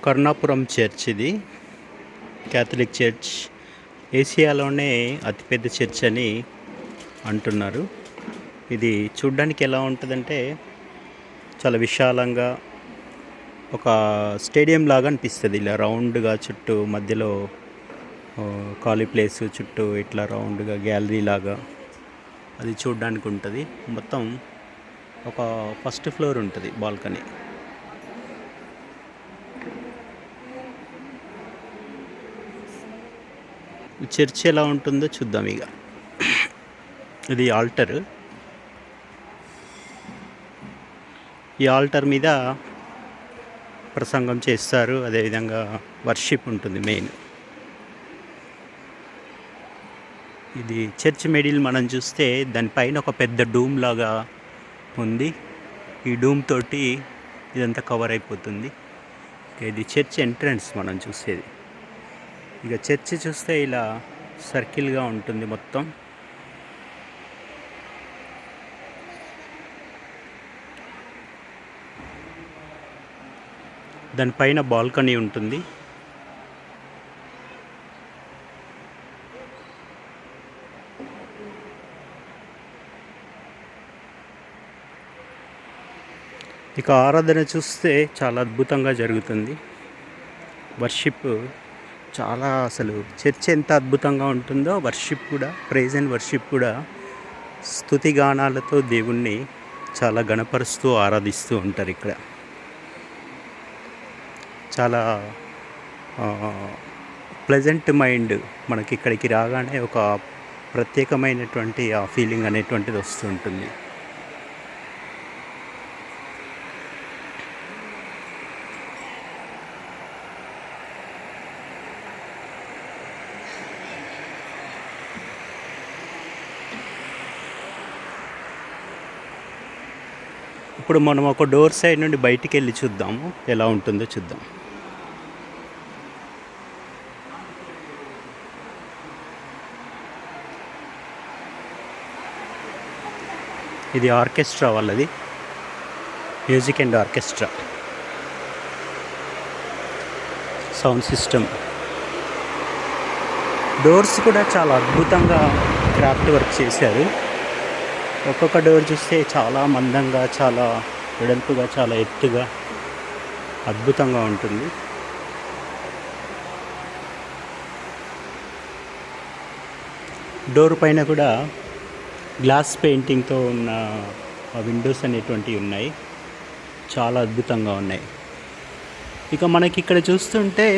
Karunapuram church ఇది. Catholic church. ఏసియాలోనే అతిపెద్ద చర్చ్ అని అంటున్నారు. ఇది చూడ్డానికి ఎలా ఉంటుందంటే చాలా విశాలంగా ఒక స్టేడియం లాగా అనిపిస్తుంది. ఇలా రౌండ్గా చుట్టూ మధ్యలో ఖాళీ ప్లేస్ చుట్టూ ఇట్లా రౌండ్గా గ్యాలరీ లాగా అది చూడ్డానికి ఉంటుంది. మొత్తం ఒక ఫస్ట్ ఫ్లోర్ ఉంటుంది బాల్కనీ. చర్చ్ ఎలా ఉంటుందో చూద్దాం. ఇక ఇది ఆల్టర్. ఈ ఆల్టర్ మీద ప్రసంగం చేస్తారు. అదేవిధంగా వర్షిప్ ఉంటుంది మెయిన్. ఇది చర్చ్ మిడిల్ మనం చూస్తే దానిపైన ఒక పెద్ద డూమ్ లాగా ఉంది. ఈ డూమ్ తోటి ఇదంతా కవర్ అయిపోతుంది. ఇది చర్చ్ ఎంట్రన్స్ మనం చూసేది. ఇక చర్చ్ చూస్తే ఇలా సర్కిల్గా ఉంటుంది మొత్తం. దానిపైన బాల్కనీ ఉంటుంది. ఇక ఆరాధన చూస్తే చాలా అద్భుతంగా జరుగుతుంది. వర్షిప్ చాలా, అసలు చర్చ్ ఎంత అద్భుతంగా ఉంటుందో వర్షిప్ కూడా, ప్రైజ్ అండ్ వర్షిప్ కూడా స్తుతి గానాలతో దేవుణ్ణి చాలా గణపరుస్తూ ఆరాధిస్తూ ఉంటారు. ఇక్కడ చాలా ప్లెజెంట్ మైండ్ మనకి ఇక్కడికి రాగానే ఒక ప్రత్యేకమైనటువంటి ఆ ఫీలింగ్ అనేటువంటిది వస్తూ ఉంటుంది. ఇప్పుడు మనం ఒక డోర్ సైడ్ నుండి బయటికి వెళ్ళి చూద్దాము, ఎలా ఉంటుందో చూద్దాం. ఇది ఆర్కెస్ట్రా వాళ్ళది, music and orchestra sound system. Doors కూడా చాలా అద్భుతంగా క్రాఫ్ట్ వర్క్ చేశారు. ఒక్కొక్క డోర్ చూస్తే చాలా మందంగా, చాలా వెడల్పుగా, చాలా ఎత్తుగా అద్భుతంగా ఉంటుంది. డోర్ పైన కూడా గ్లాస్ పెయింటింగ్తో ఉన్న విండోస్ అనేటువంటివి ఉన్నాయి. చాలా అద్భుతంగా ఉన్నాయి. ఇక మనకి ఇక్కడ చూస్తుంటే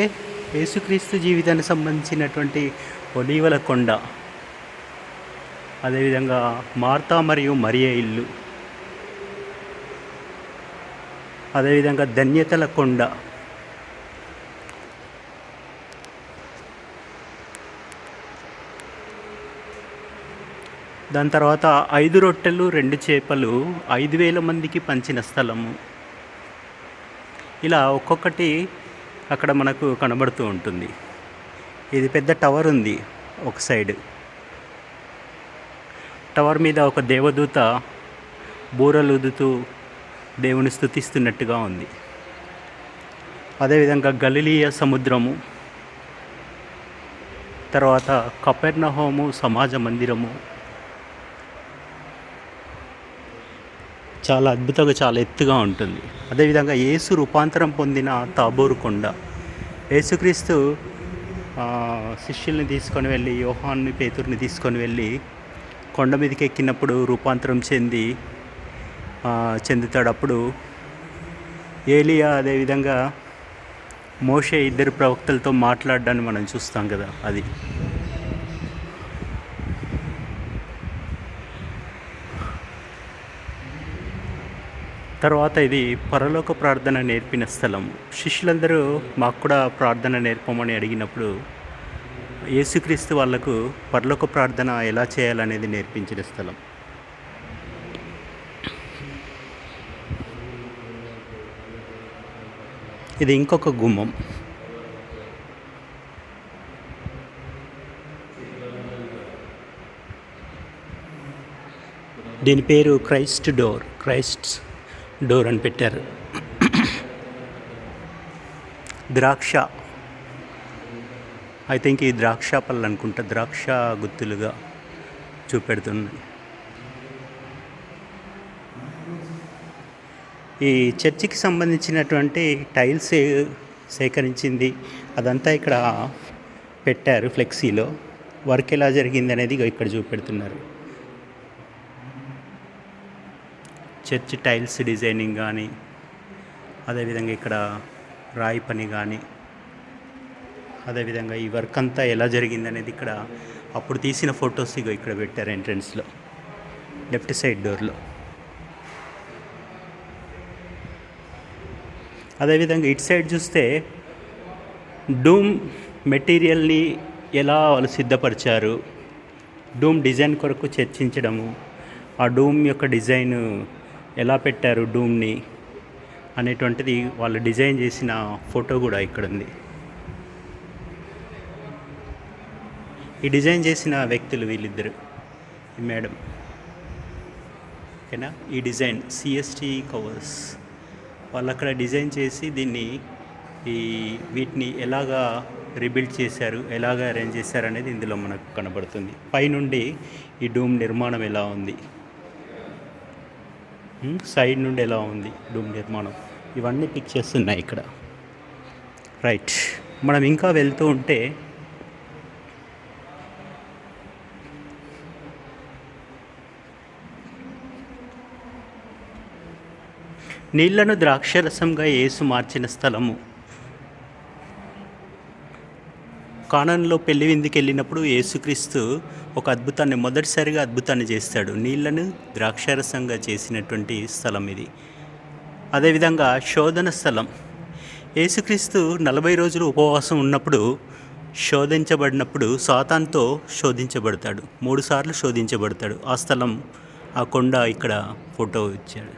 యేసుక్రీస్తు జీవితానికి సంబంధించినటువంటి ఒలీవల కొండ, అదేవిధంగా మార్తా మరియు మరియ ఇల్లు, అదేవిధంగా ధన్యతల కొండ, దాని తర్వాత 5 రొట్టెలు 2 చేపలు 5,000 మందికి పంచిన స్థలము. ఇలా ఒక్కొక్కటి అక్కడ మనకు కనబడుతూ ఉంటుంది. ఇది పెద్ద టవర్ ఉంది ఒక సైడ్. టవర్ మీద ఒక దేవదూత బూరలుదుతూ దేవుని స్తుతిస్తున్నట్టుగా ఉంది. అదేవిధంగా గలిలియ సముద్రము, తర్వాత కపెర్నహూము సమాజ మందిరము, చాలా అద్భుతంగా, చాలా ఎత్తుగా ఉంటుంది. అదేవిధంగా యేసు రూపాంతరం పొందిన తాబోరు కొండ. యేసుక్రీస్తు శిష్యుల్ని తీసుకొని వెళ్ళి, యోహాన్ని పేతుర్ని తీసుకొని వెళ్ళి కొండ మీదకి ఎక్కినప్పుడు రూపాంతరం చెందుతాడు. అప్పుడు ఏలియా అదేవిధంగా మోషే 2 ప్రవక్తలతో మాట్లాడడాన్ని మనం చూస్తాం కదా. అది తర్వాత ఇది పరలోక ప్రార్థన నేర్పిన స్థలం. శిష్యులందరూ మాకు కూడా ప్రార్థన నేర్పమని అడిగినప్పుడు యేసుక్రీస్తు వాళ్లకు పరలోక ప్రార్థన ఎలా చేయాలనేది నేర్పించిన స్థలం. ఇది ఇంకొక గుమ్మం. దీని పేరు క్రైస్ట్ డోర్ అని పెట్టారు. ద్రాక్ష, ఐ థింక్ ఈ ద్రాక్ష పళ్ళు అనుకుంటా, ద్రాక్ష గుత్తులుగా చూపెడుతుంది. ఈ చర్చికి సంబంధించినటువంటి టైల్స్ సేకరించింది అదంతా ఇక్కడ పెట్టారు ఫ్లెక్సీలో. వర్క్ ఎలా జరిగింది అనేది ఇక్కడ చూపెడుతున్నారు. చర్చ్ టైల్స్ డిజైనింగ్ కానీ, అదేవిధంగా ఇక్కడ రాయి పని కానీ, అదేవిధంగా ఈ వర్క్ అంతా ఎలా జరిగింది అనేది ఇక్కడ అప్పుడు తీసిన ఫొటోస్ ఇక్కడ పెట్టారు ఎంట్రన్స్లో, లెఫ్ట్ సైడ్ డోర్లో. అదేవిధంగా ఇటు సైడ్ చూస్తే డూమ్ మెటీరియల్ని ఎలా వాళ్ళు సిద్ధపరిచారు, డూమ్ డిజైన్ కొరకు చర్చించడము, ఆ డూమ్ యొక్క డిజైన్ ఎలా పెట్టారు డూమ్ని అనేటువంటిది వాళ్ళు డిజైన్ చేసిన ఫోటో కూడా ఇక్కడ ఉంది. ఈ డిజైన్ చేసిన వ్యక్తులు వీళ్ళిద్దరు, ఈ మేడం, ఓకేనా. ఈ డిజైన్ సిఎస్టీ కవర్స్ వాళ్ళు అక్కడ డిజైన్ చేసి దీన్ని వీటిని ఎలాగా రీబిల్డ్ చేశారు, ఎలాగ అరేంజ్ చేశారు అనేది ఇందులో మనకు కనబడుతుంది. పైనుండి ఈ డూమ్ నిర్మాణం ఎలా ఉంది, సైడ్ నుండి ఎలా ఉంది డూమ్ నిర్మాణం, ఇవన్నీ పిక్చర్స్ ఉన్నాయి ఇక్కడ. రైట్, మనం ఇంకా వెళ్తూ ఉంటే నీళ్లను ద్రాక్షరసంగా యేసు మార్చిన స్థలము. కానానులో పెళ్లి విందుకి వెళ్ళినప్పుడు యేసుక్రీస్తు ఒక అద్భుతాన్ని, మొదటిసారిగా అద్భుతాన్ని చేస్తాడు. నీళ్లను ద్రాక్షరసంగా చేసినటువంటి స్థలం ఇది. అదేవిధంగా శోధన స్థలం. యేసుక్రీస్తు 40 రోజులు ఉపవాసం ఉన్నప్పుడు, శోధించబడినప్పుడు సాతానుతో శోధించబడతాడు. 3 సార్లు శోధించబడతాడు. ఆ స్థలం, ఆ కొండ ఇక్కడ ఫోటో ఇచ్చాడు.